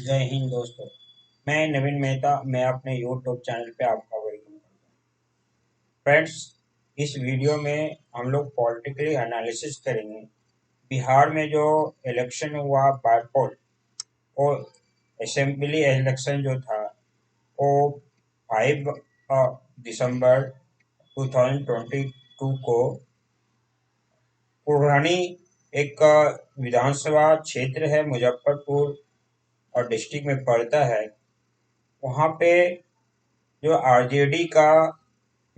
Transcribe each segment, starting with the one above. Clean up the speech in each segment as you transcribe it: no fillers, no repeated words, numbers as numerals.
जय हिंद दोस्तों। मैं नवीन मेहता। मैं अपने यूट्यूब चैनल पे आपका वेलकम करता हूँ। फ्रेंड्स, इस वीडियो में हम लोग पॉलिटिकली एनालिसिस करेंगे। बिहार में जो इलेक्शन हुआ बायपोल, और असेंबली इलेक्शन जो था वो 5 दिसंबर 2022 को पुरानी एक विधानसभा क्षेत्र है मुजफ्फरपुर और डिस्ट्रिक्ट में पड़ता है। वहाँ पे जो आरजेडी का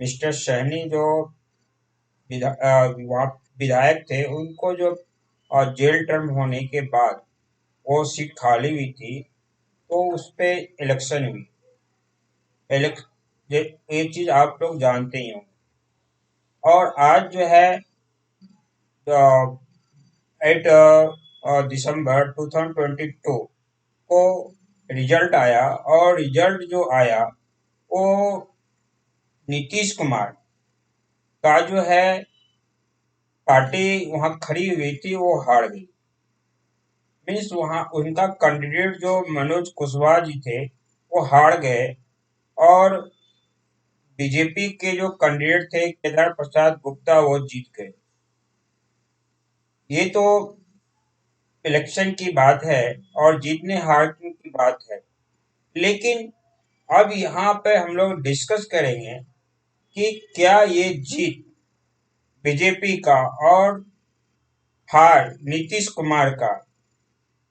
मिस्टर सहनी जो वहाँ विधायक थे, उनको जो जेल टर्म होने के बाद वो सीट खाली हुई थी, तो उस पे इलेक्शन हुई। इलेक्श ये चीज आप लोग जानते ही होंगे। और आज जो है 8 दिसंबर 2022 को रिजल्ट आया, और रिजल्ट जो आया वो नीतीश कुमार का जो है पार्टी वहां खड़ी हुई थी वो हार गई। मीन्स वहां उनका कैंडिडेट जो मनोज कुशवाहा जी थे वो हार गए, और बीजेपी के जो कैंडिडेट थे केदार प्रसाद गुप्ता वो जीत गए। ये तो इलेक्शन की बात है और जीतने हार की बात है। लेकिन अब यहाँ पे हम लोग डिस्कस करेंगे कि क्या ये जीत बीजेपी का और हार नीतीश कुमार का,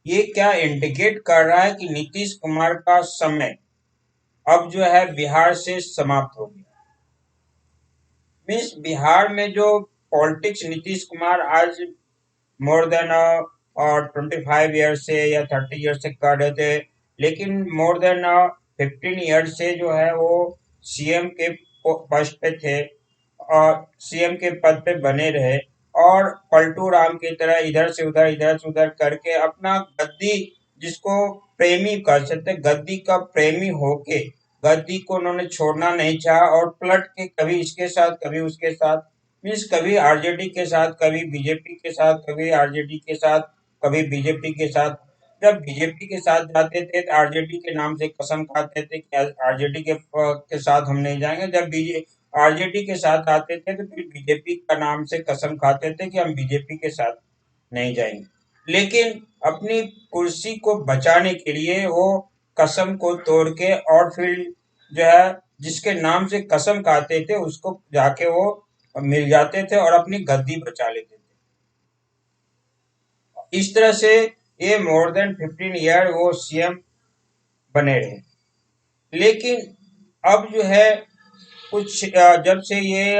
ये क्या इंडिकेट कर रहा है कि नीतीश कुमार का समय अब जो है बिहार से समाप्त हो गया। मीन्स बिहार में जो पॉलिटिक्स नीतीश कुमार आज मोर देन 25 ईयर से या 30 ईयर से कर रहे थे, लेकिन मोर देन 15 ईयर से जो है वो सीएम के पोस्ट पे थे और सीएम के पद पे बने रहे, और पलटू राम की तरह इधर से उधर करके अपना गद्दी, जिसको प्रेमी कर सकते, गद्दी का प्रेमी होके गद्दी को उन्होंने छोड़ना नहीं चाहा, और पलट के कभी इसके साथ कभी उसके साथ, मीन्स कभी आरजेडी के साथ कभी बीजेपी के साथ, कभी आरजेडी के साथ कभी बीजेपी के साथ। जब बीजेपी के साथ जाते थे तो आरजेडी के नाम से कसम खाते थे कि आरजेडी के साथ हम नहीं जाएंगे। जब आरजेडी के साथ आते थे तो फिर बीजेपी का नाम से कसम खाते थे कि हम बीजेपी के साथ नहीं जाएंगे। लेकिन अपनी कुर्सी को बचाने के लिए वो कसम को तोड़ के, और फिर जो है जिसके नाम से कसम खाते थे उसको जाके वो मिल जाते थे और अपनी गद्दी बचा लेते थे। इस तरह से ये मोर देन 15 ईयर वो सीएम बने रहे। लेकिन अब जो है कुछ जब से ये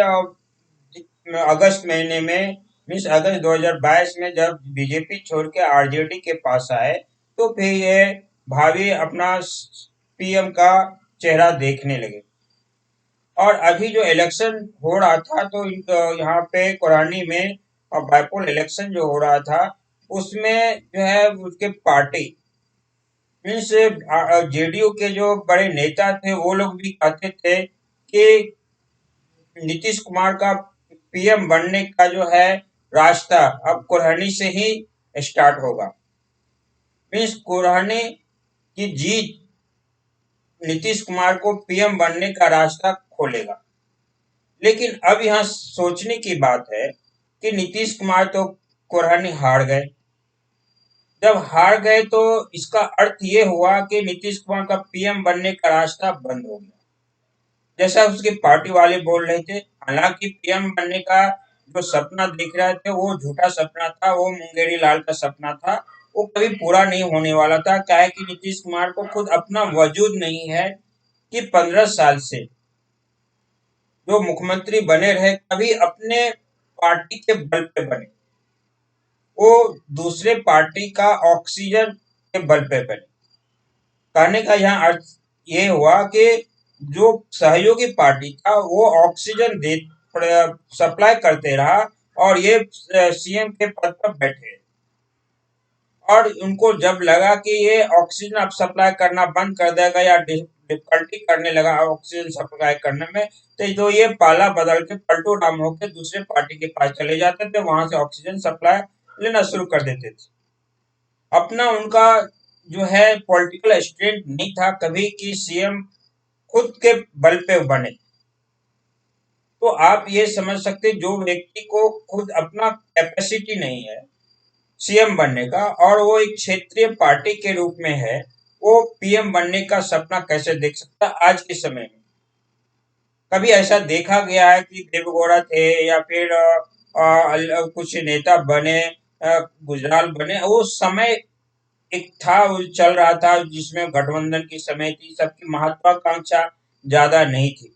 अगस्त महीने में, मीन्स अगस्त 2022 में जब बीजेपी छोड़ के आरजेडी के पास आए, तो फिर ये भावी अपना पीएम का चेहरा देखने लगे। और अभी जो इलेक्शन हो रहा था तो यहाँ पे कोरानी में बाइपोल इलेक्शन जो हो रहा था, उसमें जो है उसके पार्टी मीन्स जेडीयू के जो बड़े नेता थे वो लोग भी कहते थे कि नीतीश कुमार का पीएम बनने का जो है रास्ता अब कोल्हानी से ही स्टार्ट होगा। मीन्स कोल्हानी की जीत नीतीश कुमार को पीएम बनने का रास्ता खोलेगा। लेकिन अब यहाँ सोचने की बात है कि नीतीश कुमार तो कोल्हानी हार गए। जब हार गए तो इसका अर्थ ये हुआ कि नीतीश कुमार का पीएम बनने का रास्ता बंद हो गया, जैसा उसकी पार्टी वाले बोल रहे थे। हालांकि पीएम बनने का जो सपना देख रहे थे वो झूठा सपना था, वो मुंगेरी लाल का सपना था, वो कभी पूरा नहीं होने वाला था। क्या है कि नीतीश कुमार को खुद अपना वजूद नहीं है कि 15 साल से जो मुख्यमंत्री बने रहे कभी अपने पार्टी के बल पे बने, वो दूसरे पार्टी का ऑक्सीजन के बल पे बने। कहने का यहाँ अर्थ ये हुआ कि जो सहयोगी पार्टी था वो ऑक्सीजन दे सप्लाई करते रहा, और ये सीएम के पद पर बैठे। और उनको जब लगा कि ये ऑक्सीजन अब सप्लाई करना बंद कर देगा या डिफिकल्टी करने लगा ऑक्सीजन सप्लाई करने में, तो ये पाला बदल के पलटू राम होकर दूसरे पार्टी के पास चले जाते थे, वहां से ऑक्सीजन सप्लाई लेना शुरू कर देते थे। अपना उनका जो है पॉलिटिकल स्ट्रेंथ नहीं था कभी कि सीएम खुद के बल पे बने। तो आप ये समझ सकते, जो व्यक्ति को खुद अपना कैपेसिटी नहीं है सीएम बनने का, और वो एक क्षेत्रीय पार्टी के रूप में है, वो पीएम बनने का सपना कैसे देख सकता है आज के समय में? कभी ऐसा देखा गया है कि देवेगौड़ा थे या फिर कुछ नेता बने, गुजराल बने, वो समय एक था, वो चल रहा था जिसमें गठबंधन की समय थी, सबकी महत्वाकांक्षा ज्यादा नहीं थी।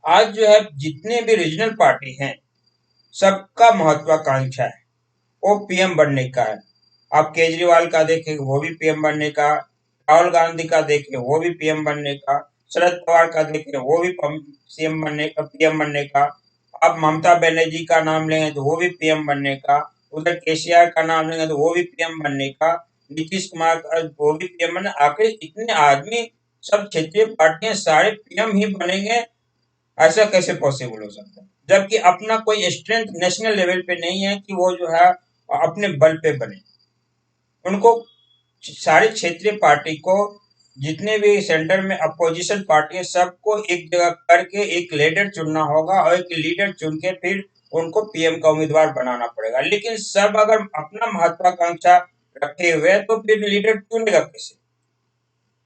आज जो है जितने भी रीजनल पार्टी हैं, सबका महत्वाकांक्षा है वो पीएम बनने का है। आप केजरीवाल का देखें वो भी पीएम बनने का, राहुल गांधी का देखें वो भी पीएम बनने का, शरद पवार का देखें वो भी सीएम बनने का, पीएम बनने का। आप ममता बनर्जी का नाम लेंगे तो वो भी पीएम बनने का, उधर केसीआर का नाम लेंगे तो वो भी पीएम बनने का, नीतीश कुमार का वो भी पीएम बनने। आखिर इतने आदमी, सब क्षेत्रीय पार्टियां सारे पीएम ही बनेंगे, ऐसा कैसे पॉसिबल हो सकता है? जबकि अपना कोई स्ट्रेंथ नेशनल लेवल पे नहीं है कि वो जो है अपने बल पे बने। उनको सारे क्षेत्रीय पार्टी को, जितने भी सेंटर में अपोजिशन पार्टी है, सबको एक जगह करके एक लीडर चुनना होगा, और एक लीडर चुन के फिर उनको पीएम का उम्मीदवार बनाना पड़ेगा। लेकिन सब अगर अपना महत्वाकांक्षा रखे हुए हैं, तो फिर लीडर चुनेगा कैसे?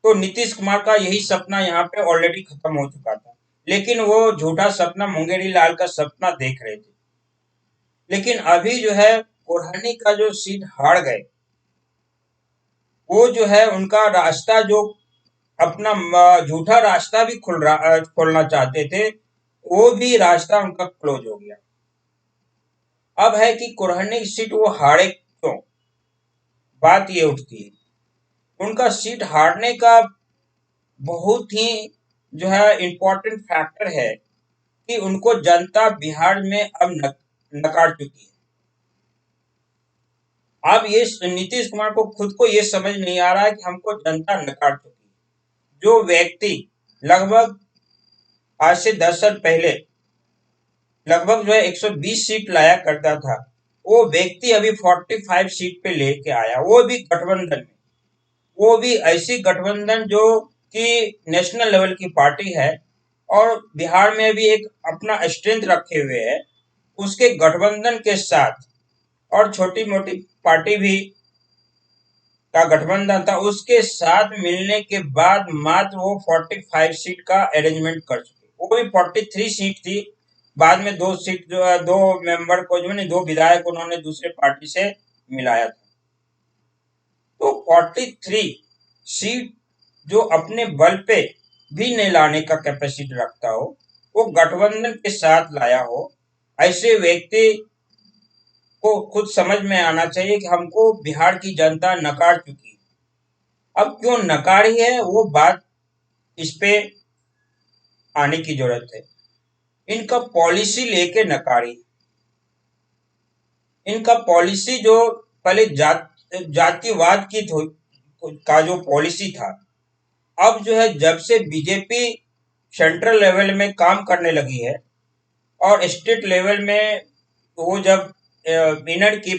तो नीतीश कुमार का यही सपना यहाँ पे ऑलरेडी खत्म हो चुका था, लेकिन वो झूठा सपना, मुंगेरी लाल का सपना देख रहे थे। लेकिन अभी जो है कोढ़ानी का जो सीट हार गए, वो जो है उनका रास्ता, जो अपना झूठा रास्ता भी खोलना चाहते थे, वो भी रास्ता उनका क्लोज हो गया। अब है कि कोढ़ानी की सीट वो हारे क्यों? बात ये उठती है, उनका सीट हारने का बहुत ही जो है इम्पोर्टेंट फैक्टर है कि उनको जनता बिहार में अब नकार चुकी है। अब ये नीतीश कुमार को खुद को ये समझ नहीं आ रहा है कि हमको जनता नकार चुकी है। जो व्यक्ति लगभग आज से 10 साल पहले लगभग जो है 120 सीट लाया करता था, वो व्यक्ति अभी 45 सीट पे लेके आया, वो भी गठबंधन में। वो भी ऐसी गठबंधन जो कि नेशनल लेवल की पार्टी है, और बिहार में भी एक अपना स्ट्रेंथ रखे हुए है, उसके गठबंधन के साथ, और छोटी मोटी पार्टी भी का गठबंधन था, उसके साथ मिलने के बाद मात्र वो 45 सीट का अरेंजमेंट कर चुके। वो भी 43 सीट थी, बाद में 2 सीट जो है, 2 मेंबर को जो है, 2 विधायक उन्होंने दूसरे पार्टी से मिलाया था। तो 43 सीट जो अपने बल पे भी नहीं लाने का कैपेसिटी रखता हो, वो गठबंधन के साथ लाया हो, ऐसे व्यक्ति को खुद समझ में आना चाहिए कि हमको बिहार की जनता नकार चुकी है। अब क्यों नकारी है, वो बात इस पे आने की जरूरत है। इनका पॉलिसी लेके नकारी, इनका पॉलिसी जो पहले जातिवाद की का जो पॉलिसी था, अब जो है जब से बीजेपी सेंट्रल लेवल में काम करने लगी है, और स्टेट लेवल में वो जब विनर की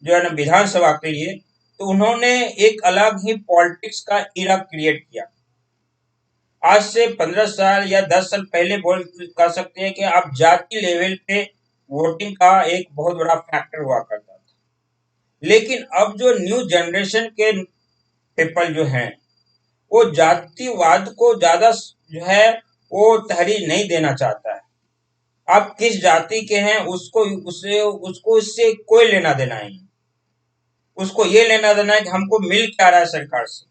जो है ना विधानसभा के लिए, तो उन्होंने एक अलग ही पॉलिटिक्स का इरा क्रिएट किया। आज से 15 साल या 10 साल पहले बोल कर सकते हैं कि आप जाति लेवल पे वोटिंग का एक बहुत बड़ा फैक्टर हुआ करता था। लेकिन अब जो न्यू जनरेशन के पीपल जो हैं, वो जातिवाद को ज्यादा जो है वो तहरीर नहीं देना चाहता है। आप किस जाति के हैं, उसको इससे कोई लेना देना नहीं। उसको ये लेना देना है कि हमको मिल क्या रहा है सरकार से,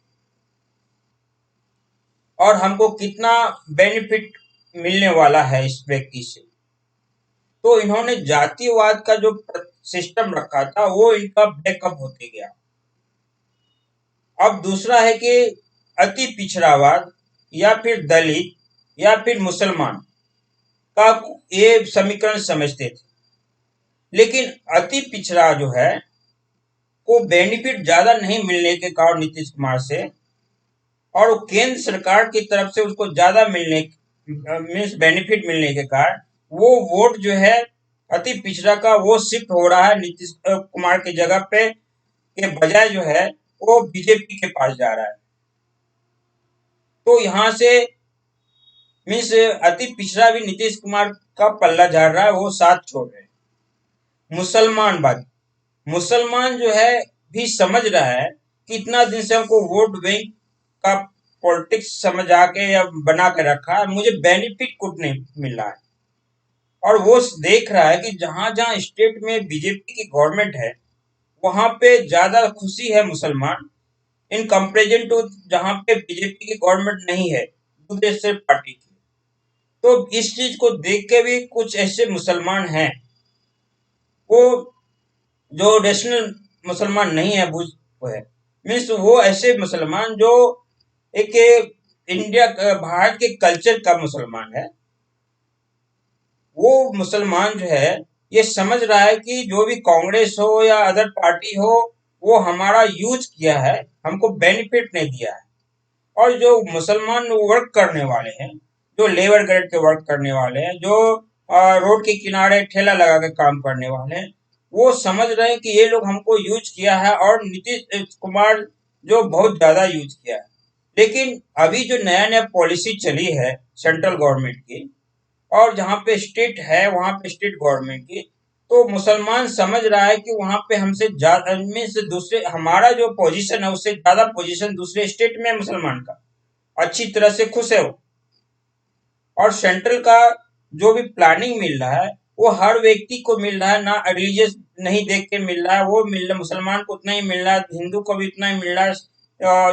और हमको कितना बेनिफिट मिलने वाला है इस व्यक्ति से। तो इन्होंने जातिवाद का जो सिस्टम रखा था, वो इनका बैकअप होते गया। अब दूसरा है कि अति पिछड़ावाद, या फिर दलित, या फिर मुसलमान का ये समीकरण समझते थे। लेकिन अति पिछड़ा जो है, को बेनिफिट ज्यादा नहीं मिलने के कारण नीतीश कुमार से, और केंद्र सरकार की तरफ से उसको ज्यादा मिलने मीन्स बेनिफिट मिलने के कारण, वो वोट जो है अति पिछड़ा का वो शिफ्ट हो रहा है नीतीश कुमार की जगह पे, के बजाय जो है वो बीजेपी के पास जा रहा है। तो यहाँ से मीन्स अति पिछड़ा भी नीतीश कुमार का पल्ला झाड़ रहा है, वो साथ छोड़ रहे हैं। मुसलमान जो है भी समझ रहा है कि इतना दिन से हमको वोट बैंक का पॉलिटिक्स समझ आके या बना के रखा है, मुझे बेनिफिट कुछ नहीं मिल रहा है। और वो देख रहा है कि जहां जहां स्टेट में बीजेपी की गवर्नमेंट है, वहां पे ज्यादा खुशी है मुसलमान इन कंपेरिजन टू जहां पे बीजेपी की गवर्नमेंट नहीं है दूसरे से पार्टी की। तो इस चीज को देख के भी कुछ ऐसे मुसलमान हैं, वो जो रेशनल मुसलमान नहीं है, बुझ वो है, मीन्स वो ऐसे मुसलमान जो एक इंडिया भारत के कल्चर का मुसलमान है, वो मुसलमान जो है ये समझ रहा है कि जो भी कांग्रेस हो या अदर पार्टी हो, वो हमारा यूज किया है, हमको बेनिफिट नहीं दिया है। और जो मुसलमान वर्क करने वाले हैं, जो लेबर ग्रेड के वर्क करने वाले हैं, जो रोड के किनारे ठेला लगा के काम करने वाले हैं, वो समझ रहे हैं कि ये लोग हमको यूज किया है और नीतीश कुमार जो बहुत ज्यादा यूज किया है। लेकिन अभी जो नया नया पॉलिसी चली है सेंट्रल गवर्नमेंट की, और जहाँ पे स्टेट है वहां पे स्टेट गवर्नमेंट की, तो मुसलमान समझ रहा है कि वहां पे हमसे ज्यादा में से दूसरे हमारा जो पोजीशन है उससे ज्यादा पोजीशन दूसरे स्टेट में है मुसलमान का, अच्छी तरह से खुश है वो। और सेंट्रल का जो भी प्लानिंग मिल रहा है वो हर व्यक्ति को मिल रहा है, ना रिलीजियस नहीं देख के मिल रहा है, वो मिल रहा है मुसलमान को उतना ही मिल रहा है, हिंदू को भी उतना ही मिल रहा है,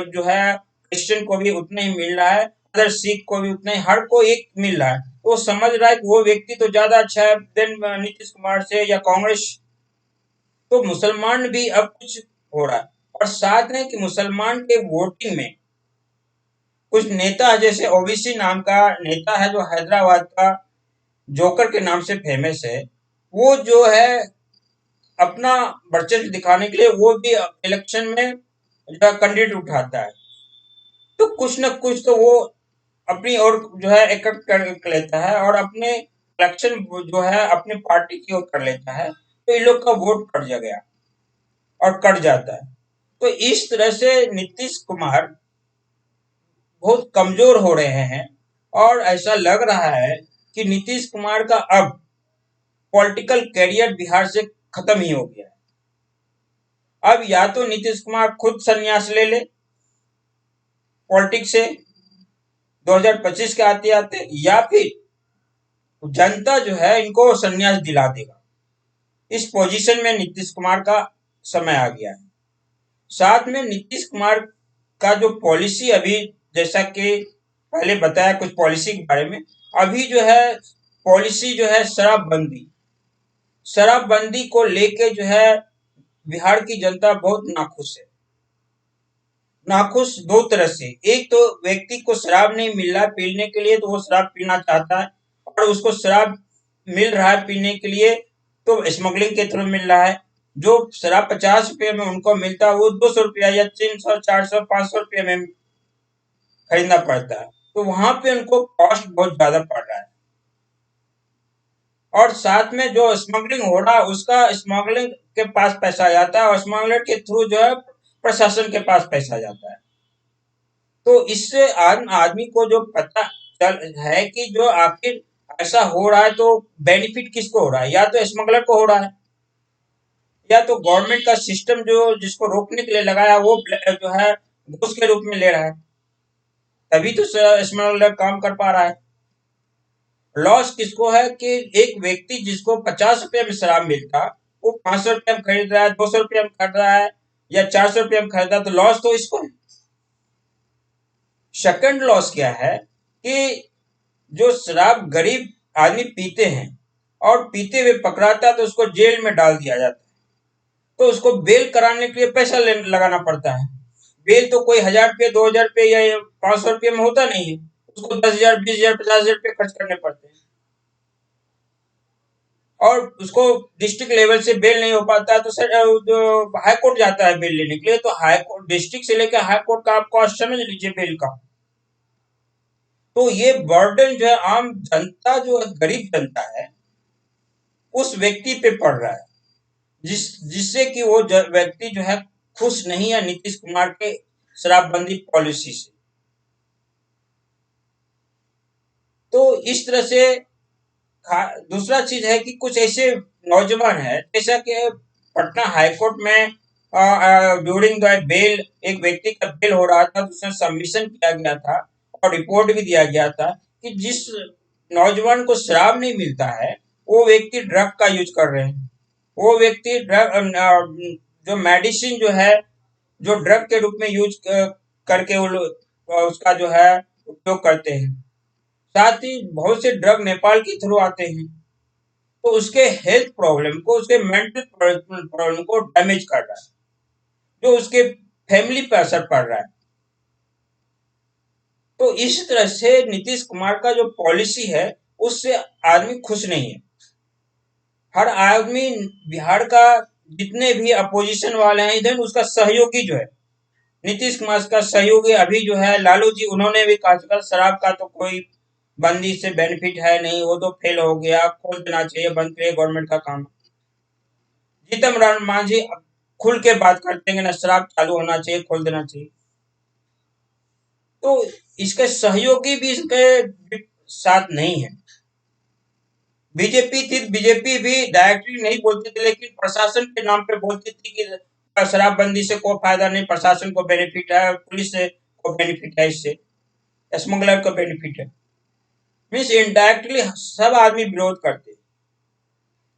जो है क्रिश्चियन को भी उतना ही मिल रहा है, अदर सिख को भी उतना ही, हर को एक मिल रहा है। वो समझ रहा है कि वो व्यक्ति तो ज्यादा अच्छा है देन नीतीश कुमार से या कांग्रेस। तो मुसलमान भी अब कुछ हो रहा है। और साथ में कि मुसलमान के वोटिंग में कुछ नेता है, जैसे ओबीसी नाम का नेता है जो हैदराबाद का जोकर के नाम से फेमस है, वो जो है अपना वर्चस्व दिखाने के लिए वो भी इलेक्शन में जो कैंडिडेट उठाता है, तो कुछ न कुछ तो वो अपनी ओर जो है इकट्ठ कर लेता है और अपने इलेक्शन जो है अपने पार्टी की ओर कर लेता है, तो इन लोग का वोट कट जा गया और कट जाता है। तो इस तरह से नीतीश कुमार बहुत कमजोर हो रहे हैं और ऐसा लग रहा है कि नीतीश कुमार का अब पॉलिटिकल कैरियर बिहार से खत्म ही हो गया है। अब या तो नीतीश कुमार खुद संन्यास ले ले पॉलिटिक्स से 2025 के आते आते, या फिर जनता जो है इनको संन्यास दिला देगा। इस पोजीशन में नीतीश कुमार का समय आ गया है। साथ में नीतीश कुमार का जो पॉलिसी अभी, जैसा कि पहले बताया कुछ पॉलिसी के बारे में, अभी जो है पॉलिसी जो है शराबबंदी को लेके जो है बिहार की जनता बहुत नाखुश है। नाखुश दो तरह से, एक तो व्यक्ति को शराब नहीं मिल रहा पीने के लिए तो वो शराब पीना चाहता है, और उसको शराब मिल रहा है पीने के लिए तो स्मगलिंग के थ्रू मिल रहा है। जो शराब 50 रुपये में उनको मिलता है वो 200 रुपया या 300 400 500 रुपये में खरीदना पड़ता है, तो वहां पे उनको कॉस्ट बहुत ज्यादा पड़ रहा है। और साथ में जो स्मगलिंग हो रहा है उसका स्मगलिंग के पास पैसा जाता है और स्मगलर के थ्रू जो है प्रशासन के पास पैसा जाता है। तो इससे आम आदमी को जो पता चल है कि जो आखिर ऐसा हो रहा है, तो बेनिफिट किसको हो रहा है, या तो स्मगलर को हो रहा है, या तो गवर्नमेंट का सिस्टम जो जिसको रोकने के लिए लगाया वो जो है घूस के रूप में ले रहा है, तभी तो स्मगलर काम कर पा रहा है। लॉस किसको है कि एक व्यक्ति जिसको 50 रुपये में शराब मिलता, वो 500 रुपये में खरीद रहा है, 200 रुपये में खरीद रहा है या 400 रुपये में खरीदा, तो लॉस तो इसको है। सेकंड लॉस क्या है कि जो शराब गरीब आदमी पीते हैं और पीते हुए पकड़ाता है तो उसको जेल में डाल दिया जाता है, तो उसको बेल कराने के लिए पैसा लगाना पड़ता है। बेल तो कोई 1000 रुपये 2000 रुपये या 500 रुपये में होता नहीं है, उसको 10,000 20,000 50,000 रुपये खर्च करने पड़ते हैं। और उसको डिस्ट्रिक्ट लेवल से बेल नहीं हो पाता तो सर जो हाई कोर्ट जाता है बेल लेने के लिए, तो हाई कोर्ट डिस्ट्रिक्ट से लेकर हाई कोर्ट का आप कॉस्ट समझ लीजिए बेल का। तो ये बर्डन जो है आम जनता जो है गरीब जनता है उस व्यक्ति पे पड़ रहा है, जिससे कि वो व्यक्ति जो है खुश नहीं है नीतीश कुमार के शराबबंदी पॉलिसी से। तो इस तरह से दूसरा चीज है कि कुछ ऐसे नौजवान है, जैसा कि पटना हाईकोर्ट में ड्यूरिंग द बेल एक व्यक्ति का बेल हो रहा था, तो उसमें सबमिशन किया गया था और रिपोर्ट भी दिया गया था कि जिस नौजवान को शराब नहीं मिलता है, वो व्यक्ति ड्रग का यूज कर रहे हैं। वो व्यक्ति ड्रग जो मेडिसिन जो है, जो ड्रग के रूप में यूज करके वो उसका जो है उपयोग करते हैं। साथ ही बहुत से ड्रग नेपाल के थ्रू आते हैं, तो उसके हेल्थ प्रॉब्लम को, उसके मेंटल प्रॉब्लम को डैमेज कर रहा है, जो उसके फैमिली पर असर पड़ रहा है। तो इस तरह से नीतीश कुमार का जो पॉलिसी है, उससे आदमी खुश नहीं है। हर आदमी बिहार का जितने भी अपोजिशन वाले हैं, इधर उसका सहयोगी जो है, नीतीश कुमार का सहयोगी अभी जो है लालू जी, उन्होंने भी कहा शराब का तो कोई बंदी से बेनिफिट है नहीं, वो तो फेल हो गया, खोल देना चाहिए, बंद करिए, गवर्नमेंट का काम। जीतन राम मांझी खुल के बात करते हैं कि ना शराब चालू होना चाहिए, खोल देना चाहिए। तो इसके सहयोगी भी इसके साथ नहीं है। बीजेपी थी, बीजेपी भी डायरेक्टली नहीं बोलती थी, लेकिन प्रशासन के नाम पे बोलती थी कि शराबबंदी से कोई फायदा नहीं, प्रशासन को बेनिफिट है, पुलिस को बेनिफिट है, इससे स्मगलर को बेनिफिट है। मीन्स इनडायरेक्टली सब आदमी विरोध करते,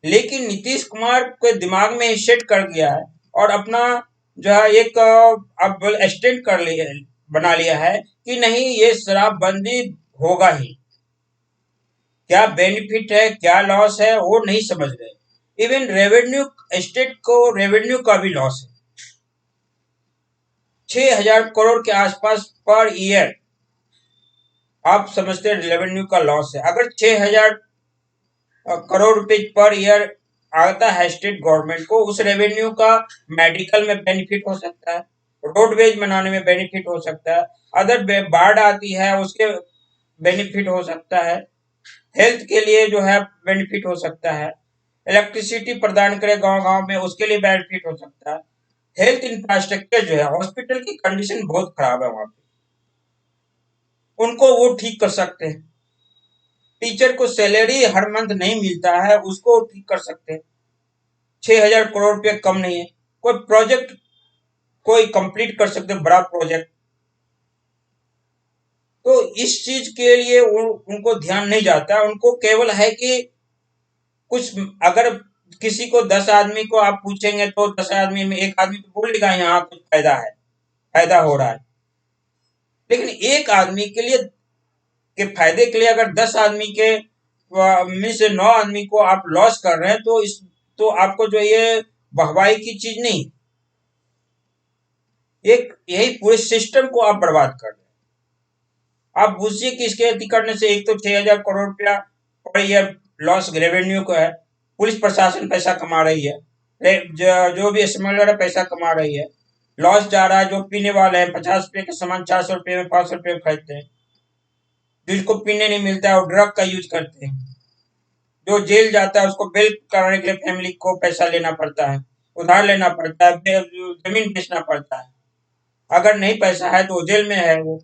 लेकिन नीतीश कुमार के दिमाग में सेट कर गया है और अपना जो है एक अब स्टैंड कर लिया, बना लिया है कि नहीं, ये शराबबंदी होगा ही। क्या बेनिफिट है क्या लॉस है वो नहीं समझ रहे। इवन रेवेन्यू, स्टेट को रेवेन्यू का भी लॉस है, 6,000 करोड़ के आसपास पर ईयर। आप समझते हैं रेवेन्यू का लॉस है। अगर 6,000 करोड़ रुपए पर ईयर आता है स्टेट गवर्नमेंट को, उस रेवेन्यू का मेडिकल में बेनिफिट हो सकता है, रोडवेज बनाने में बेनिफिट हो सकता है, अदर बाढ़ आती है उसके बेनिफिट हो सकता है, हेल्थ के लिए जो है बेनिफिट हो सकता है, इलेक्ट्रिसिटी प्रदान करे गांव गांव में, उसके लिए बेनिफिट हो सकता है। हेल्थ इंफ्रास्ट्रक्चर जो है, हॉस्पिटल की कंडीशन बहुत खराब है वहां पे, उनको वो ठीक कर सकते हैं। टीचर को सैलरी हर मंथ नहीं मिलता है, उसको ठीक कर सकते हैं। 6,000 करोड़ रुपये कम नहीं है। कोई प्रोजेक्ट कोई कंप्लीट कर सकते, बड़ा प्रोजेक्ट। तो इस चीज के लिए उनको ध्यान नहीं जाता, उनको केवल है कि कुछ, अगर किसी को 10 आदमी को आप पूछेंगे तो 10 आदमी में एक आदमी तो बोलेगा यहाँ कुछ फायदा है, फायदा हो रहा है। लेकिन एक आदमी के लिए, के फायदे के लिए अगर 10 आदमी के में से 9 आदमी को आप लॉस कर रहे हैं, तो इस, तो आपको जो ये वाहवाही की चीज नहीं, एक यही पूरे सिस्टम को आप बर्बाद कर रहे हैं। आप बुझिए कि इसके खेती करने से एक तो 6,000 करोड़ रुपया पर ईयर लॉस रेवेन्यू को है, पुलिस प्रशासन पैसा कमा रही है, जो भी स्मगलर है पैसा कमा रही है, लॉस जा रहा है। जो पीने वाले हैं 50 रुपए के सामान 400 रुपए में, 500 रुपए में खरीदते हैं, जिसको पीने नहीं मिलता है वो ड्रग का यूज करते हैं। जो जेल जाता है उसको बेल कराने के लिए फैमिली को पैसा लेना पड़ता है, उधार लेना पड़ता है, जमीन बेचना पड़ता है। अगर नहीं पैसा है तो वो जेल में है। वो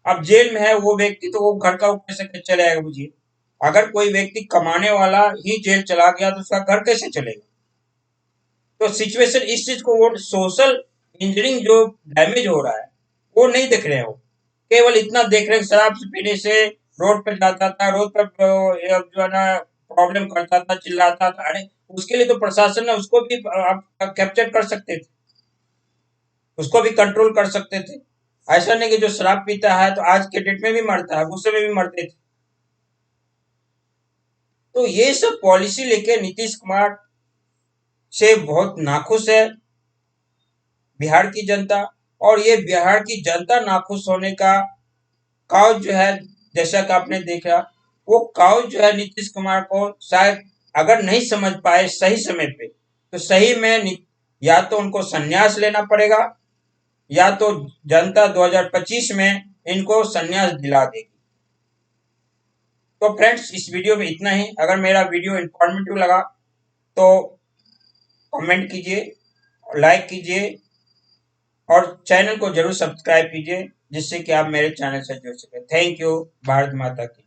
अब जेल में है वो व्यक्ति, तो वो घर का वो कैसे चलेगा मुझे। अगर कोई व्यक्ति कमाने वाला ही जेल चला गया तो उसका घर कैसे चलेगा। तो सिचुएशन इस चीज को, वो सोशल इंजीनियरिंग जो डैमेज हो रहा है वो नहीं देख रहे हो, केवल इतना देख रहे हैं शराब पीने से रोड पर जाता था, रोड पर जो है ना प्रॉब्लम करता था, चिल्लाता था। अरे उसके लिए तो प्रशासन ने उसको भी आप कैप्चर कर सकते थे, उसको भी कंट्रोल कर सकते थे। ऐसा नहीं कि जो शराब पीता है तो आज के डेट में भी मरता है, गुस्से में भी मरते थे। तो ये सब पॉलिसी लेके नीतीश कुमार से बहुत नाखुश है बिहार की जनता। और ये बिहार की जनता नाखुश होने का काउज जो है, जैसा कि आपने देखा, वो काउज जो है नीतीश कुमार को शायद अगर नहीं समझ पाए सही समय पे, तो सही में या तो उनको संन्यास लेना पड़ेगा, या तो जनता 2025 में इनको संन्यास दिला देगी। तो फ्रेंड्स, इस वीडियो में इतना ही। अगर मेरा वीडियो इंफॉर्मेटिव लगा तो कमेंट कीजिए लाइक कीजिए और चैनल को जरूर सब्सक्राइब कीजिए, जिससे कि आप मेरे चैनल से जुड़ सके। Thank you. भारत माता की।